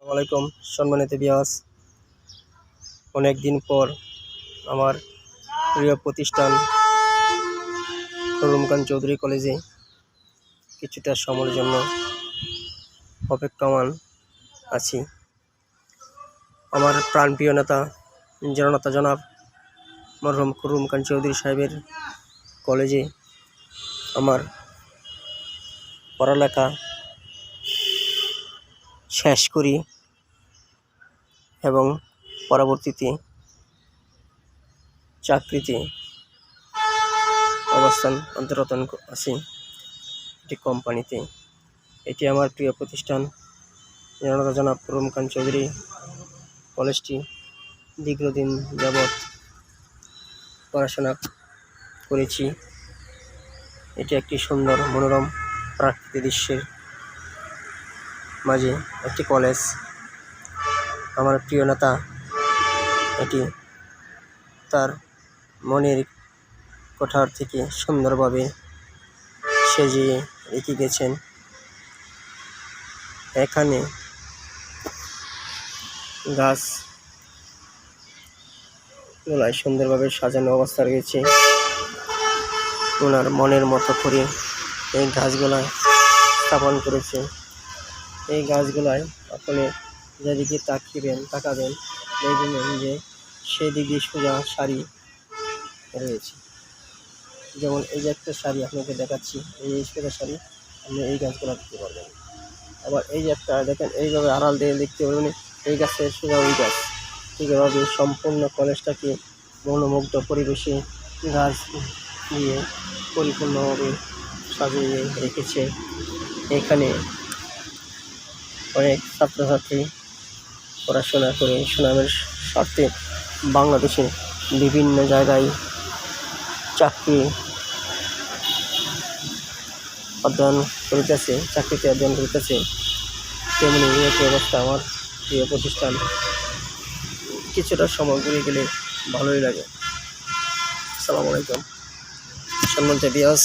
আসসালামাইকুম সম্মানিত ভিউয়ার্স, অনেক দিন পর আমার প্রিয় প্রতিষ্ঠান খররুম খান চৌধুরী কলেজে কিছুটা সময়ের জন্য অপেক্ষমান আছি। আমার প্রাণপ্রিয় নেতা জননেতা জনাব মরহুম খররুম খান চৌধুরী সাহেবের কলেজে আমার পড়ালেখা শেষ করি এবং পরবর্তীতে চাকরিতে অন্তরত আছি একটি কোম্পানিতে। এটি আমার প্রিয় প্রতিষ্ঠান জননেতা জনাব খররুম খান চৌধুরী কলেজটি দীর্ঘদিন যাবৎ পড়াশোনা করেছি। এটি একটি সুন্দর মনোরম প্রাকৃতিক দৃশ্যের মাঝে একটি কলেজ। আমার প্রিয় নেতা এটি তার মনের কোঠার থেকে সুন্দরভাবে সাজিয়ে রেখে গেছেন। এখানে গাছগুলায় সুন্দরভাবে সাজানো অবস্থা রয়েছে। ওনার মনের মতো করে এই গাছগুলায় স্থাপন করেছে। এই গাছগুলায় আপনি যেদিকে তাকাবেন দেখবেন যে সেদিকে সোজা সারি রয়েছে। যেমন এই যে একটা শাড়ি আপনাকে দেখাচ্ছি, এই সোজা শাড়ি আপনি এই গাছগুলো দেখতে পারবেন। আবার এই যে একটা দেখেন এইভাবে আড়াল দিয়ে দেখতে পারবেন এই গাছের সোজা ওই গাছ। ঠিক এভাবে সম্পূর্ণ কলেজটাকে মনোমুগ্ধ পরিবেশে গাছ দিয়ে পরিপূর্ণভাবে সাজিয়ে রেখেছে। এখানে অনেক ছাত্রছাত্রী পড়াশোনা করে সুনামের স্বার্থে বাংলাদেশে বিভিন্ন জায়গায় চাকরিতে অধ্যয়ন করিতেছে। তেমনি একটি অবস্থা আমার প্রিয় প্রতিষ্ঠান। কিছুটা সময় ঘুরে গেলে ভালোই লাগে। আসসালামু আলাইকুম সম্মানিত ভিউয়ার্স,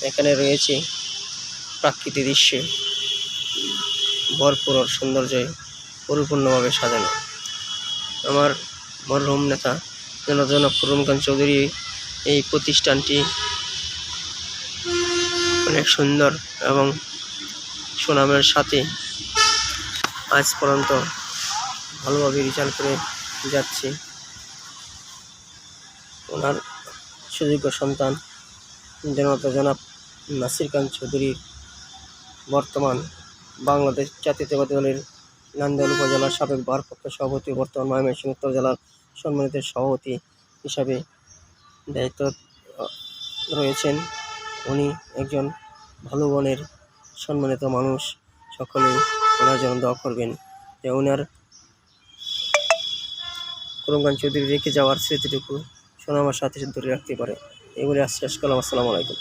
এখানে রয়েছে প্রাকৃতিক দৃশ্যে ভরপুর সৌন্দর্যে পরিপূর্ণভাবে সাজানো। আমার মরহুম নেতা জনাব খররুম খান চৌধুরী এই প্রতিষ্ঠানটি অনেক সুন্দর এবং সুনামের সাথে আজ পর্যন্ত ভালোভাবে রেজাল্ট করে যাচ্ছে। ওনার সুযোগ্য সন্তান জননেতা জনাব নাসির খান চৌধুরীর বর্তমান বাংলাদেশ জাতীয়তাবাদী দলের নান্দাইল উপজেলার সাবেক ভারপ্রাপ্ত সভাপতি, বর্তমান ময়মনসিংহ উত্তর জেলার সম্মানিত সভাপতি হিসাবে দায়িত্ব রয়েছেন। উনি একজন ভালো মনের সম্মানিত মানুষ। সকলেই ওনার জন্য দোয়া করবেন যে ওনার খররুম খান চৌধুরী রেখে যাওয়ার স্মৃতিটুকু সুনামের সাথে ধরে রাখতে পারে। এগুলি শেষ করলাম। আসসালামু আলাইকুম।